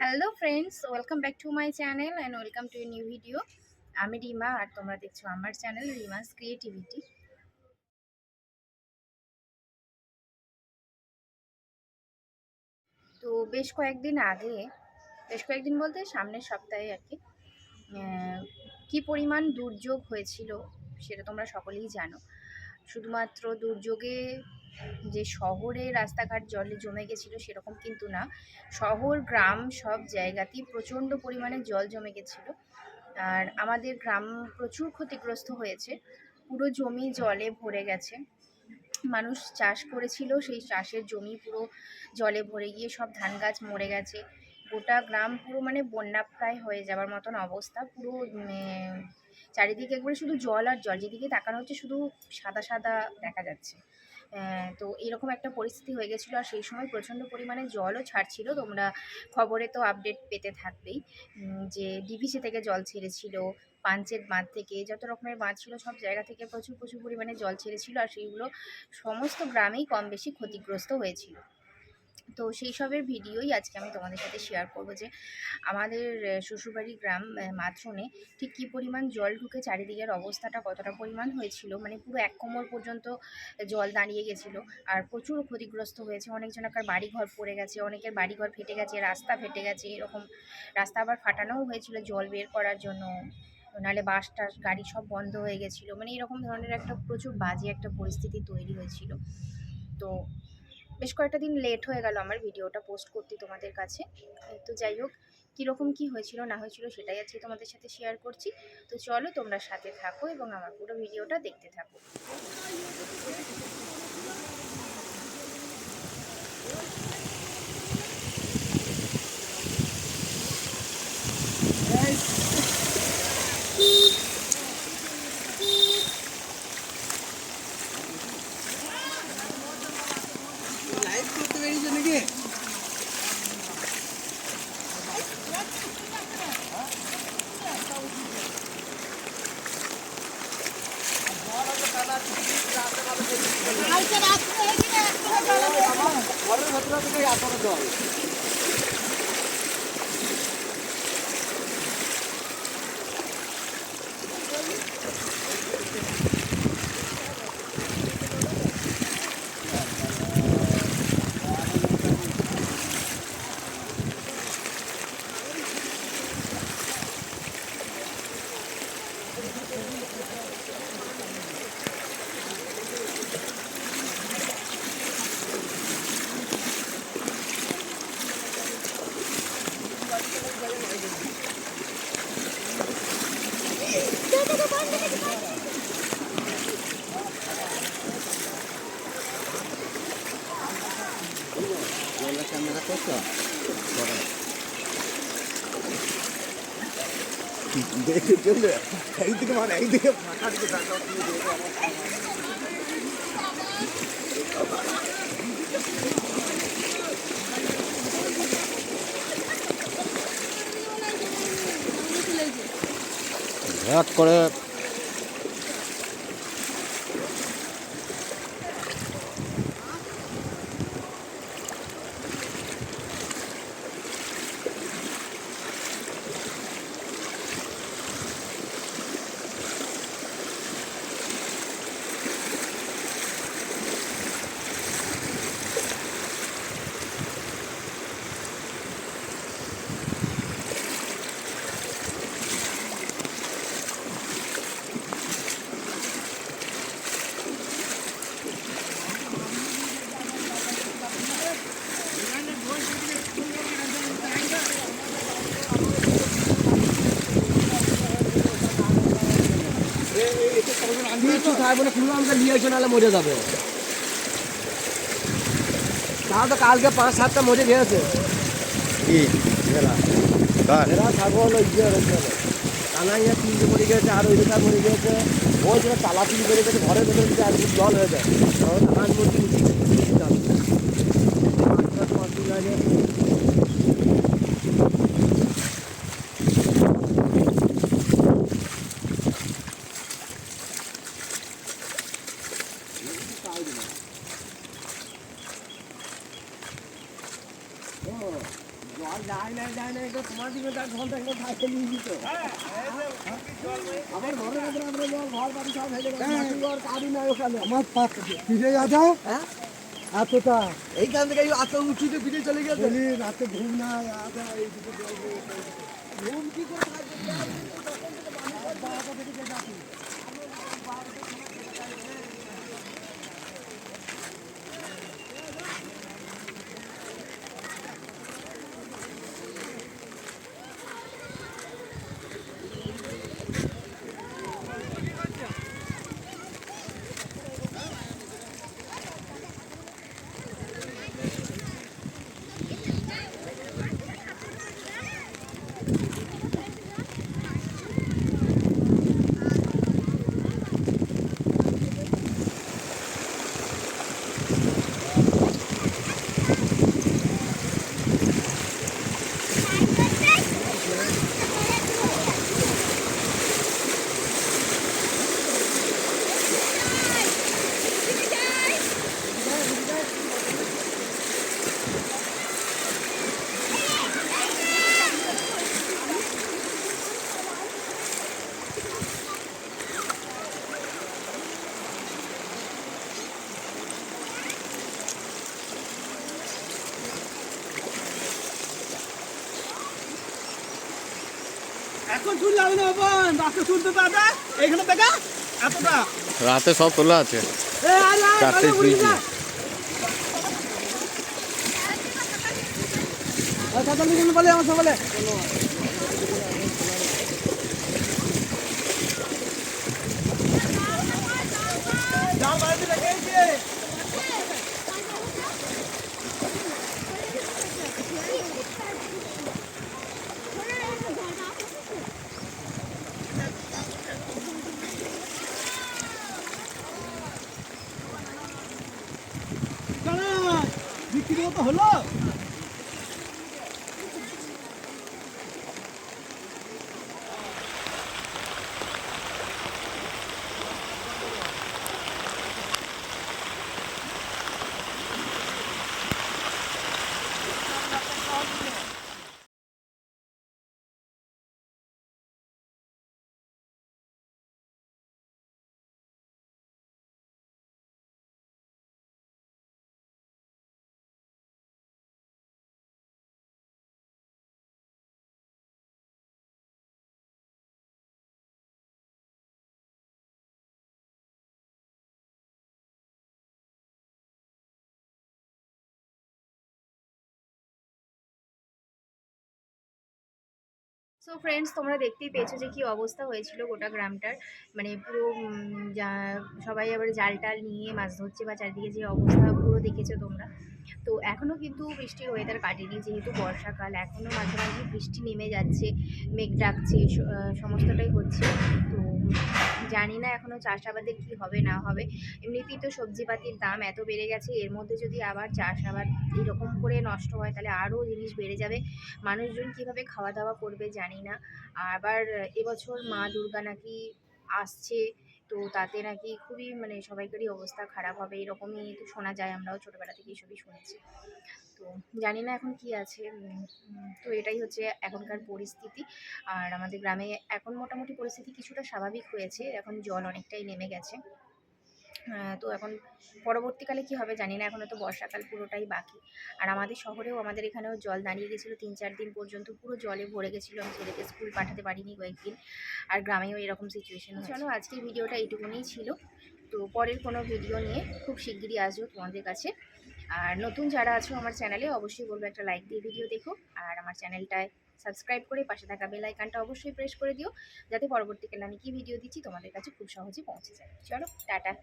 Hello friends, welcome back to my channel and welcome to a new video. আমি রিমা আর তোমরা দেখছো আমার channel রিমাস creativity. তো বেশ কয়েকদিন বলতে সামনের সপ্তাহে আর কি কী পরিমাণ দুর্যোগ হয়েছিল সেটা তোমরা সকলেই জানো। শুধুমাত্র দুর্যোগে যে শহরে রাস্তাঘাট জলে জমে গেছিলো সেরকম কিন্তু না, শহর গ্রাম সব জায়গাতেই প্রচণ্ড পরিমাণে জল জমে গেছিলো। আর আমাদের গ্রাম প্রচুর ক্ষতিগ্রস্ত হয়েছে, পুরো জমি জলে ভরে গেছে। মানুষ চাষ করেছিল, সেই চাষের জমি পুরো জলে ভরে গিয়ে সব ধান গাছ মরে গেছে। গোটা গ্রাম পুরো মানে বন্যা প্রায় হয়ে যাওয়ার মতন অবস্থা। পুরো চারিদিকে একবারে শুধু জল আর জল, যেদিকে তাকানো হচ্ছে শুধু সাদা সাদা দেখা যাচ্ছে। তো এরকম একটা পরিস্থিতি হয়ে গেছিলো। আর সেই সময় প্রচণ্ড পরিমাণে জলও ছাড়ছিল, তোমরা খবরে তো আপডেট পেতে থাকবেই যে ডিভিসি থেকে জল ছেড়েছিল, পাঞ্চেত বাঁধ থেকে, যত রকমের বাঁধ ছিল সব জায়গা থেকে প্রচুর প্রচুর পরিমাণে জল ছেড়েছিল। আর সেইগুলো সমস্ত গ্রামেই কম বেশি ক্ষতিগ্রস্ত হয়েছিল। তো সেই সবের ভিডিওই আজকে আমি তোমাদের সাথে শেয়ার করবো যে আমাদের শ্বশুরবাড়ি গ্রাম মাথরনে ঠিক কী পরিমাণ জল ঢুকে চারিদিকের অবস্থাটা কতটা পরিমাণ হয়েছিল, মানে পুরো এক কোমর পর্যন্ত জল দাঁড়িয়ে গেছিলো। আর প্রচুর ক্ষতিগ্রস্ত হয়েছে, অনেকজনকার বাড়িঘর পড়ে গেছে, অনেকের বাড়িঘর ফেটে গেছে, রাস্তা ফেটে গেছে, এরকম রাস্তা আবার ফাটানোও হয়েছিল জল বের করার জন্য, নাহলে বাস টাস গাড়ি সব বন্ধ হয়ে গেছিলো। মানে এরকম ধরনের একটা প্রচুর বাজে একটা পরিস্থিতি তৈরি হয়েছিল। তো বেশ কয়েকটা দিন লেট হয়ে গেল আমার ভিডিওটা পোস্ট করতে তোমাদের কাছে। তো যাই হোক, কীরকম কী হয়েছিল না হয়েছিল সেটাই আজকে তোমাদের সাথে শেয়ার করছি। তো চলো তোমরা সাথে থাকো এবং আমার পুরো ভিডিওটা দেখতে থাকো। লাইভ করতে পেরেছো নাকি? ঘরের ভেতরে থেকে এত জল। ক্যামেরা করছো দেখে চলবে একদিকে মানে একদিকে ফাঁকা দিকে থাকা করে নিয়ে এসে নাহলে মরে যাবে। তাহলে তো কালকে 5-7টা মরে গিয়েছে। ছাগল কানাইয়া 3টে মরে গিয়েছে, আর ওই দিকে মরে গিয়েছে। ওই জন্য তালাপিল বেড়ে গেছে, ঘরের ভেতরে যদি আর জল হয়ে যায় ধান মুরগি জল যায় না যায় না, এটা তোমার দিকে তার ঘন্টা একটা থাকে নিয়ে দিত। আমার ঘরের ভেতরে আমরা ঘর বাড়ি সব ভেঙে গেছে, মাটির ঘর কারই নাই ওখানে। আমার পাক ফিরে যাও, হ্যাঁ এতটা এইখান থেকে এত উঁচুতে ফিরে চলে গেছে। রাতে ঘুম নাই, আদা এই দিকে ঘুম কি করে থাকবে? এখন শুনলে হবে না বাবা, রাতে শুনতে পাবে এখানে দেখা এতটা রাতে সব তোলা আছে, চারটে ফ্রিজ বলে আমার সকালে বিক্রি মতো হলো। সো ফ্রেন্ডস, তোমরা দেখতেই পেয়েছো যে কি অবস্থা হয়েছিল গোটা গ্রামটার। মানে পুরো সবাই আবার জাল টাল নিয়ে মাছ ধরছে, বা চারিদিকে যে অবস্থা পুরো দেখেছো তোমরা। তো এখনও কিন্তু বৃষ্টির ওয়েদার কাটেনি, যেহেতু বর্ষাকাল এখনও মাঝে মাঝে বৃষ্টি নেমে যাচ্ছে, মেঘ ডাকছে, সমস্তটাই হচ্ছে। তো জানি না এখনও চাষাবাদের কি হবে না হবে। এমনিতেই তো সবজিপাতির দাম এত বেড়ে গেছে, এর মধ্যে যদি আবার চাষাবাদ এরকম করে নষ্ট হয় তাহলে আরও জিনিস বেড়ে যাবে। মানুষজন কীভাবে খাওয়া দাওয়া করবে জানি না। আবার এবছর মা দুর্গা নাকি আসছে, তো তাতে নাকি খুবই মানে সবাইকারই অবস্থা খারাপ হবে, এরকমই তো শোনা যায়, আমরাও ছোটোবেলা থেকে এসবই শুনেছি। তো জানি না এখন কি আছে। তো এটাই হচ্ছে এখনকার পরিস্থিতি। আর আমাদের গ্রামে এখন মোটামুটি পরিস্থিতি কিছুটা স্বাভাবিক হয়েছে, এখন জল অনেকটাই নেমে গেছে। তো এখন পরবর্তীকালে কি হবে জানি না, এখনও তো বর্ষাকাল পুরোটাই বাকি। আর আমাদের শহরেও, আমাদের এখানেও জল দাঁড়িয়ে গেছিলো 3-4 দিন পর্যন্ত, পুরো জলে ভরে গেছিলো। আমি ছেলেকে স্কুল পাঠাতে পারিনি কয়েকদিন। আর গ্রামেও এরকম সিচুয়েশন। চলো, আজকের ভিডিওটা এইটুকুনিই ছিল। তো পরের কোনো ভিডিও নিয়ে খুব শিগগিরই আসবো তোমাদের কাছে। আর নতুন যারা আছো আমার চ্যানেলে, অবশ্যই বলবো একটা লাইক দিয়ে ভিডিও দেখো, আর আমার চ্যানেলটায় সাবস্ক্রাইব করে পাশে থাকা বেল আইকনটা অবশ্যই প্রেস করে দিও, যাতে পরবর্তীকালে আমি কি ভিডিও দিচ্ছি তোমাদের কাছে খুব সহজে পৌঁছে যায়। চলো, টাটা।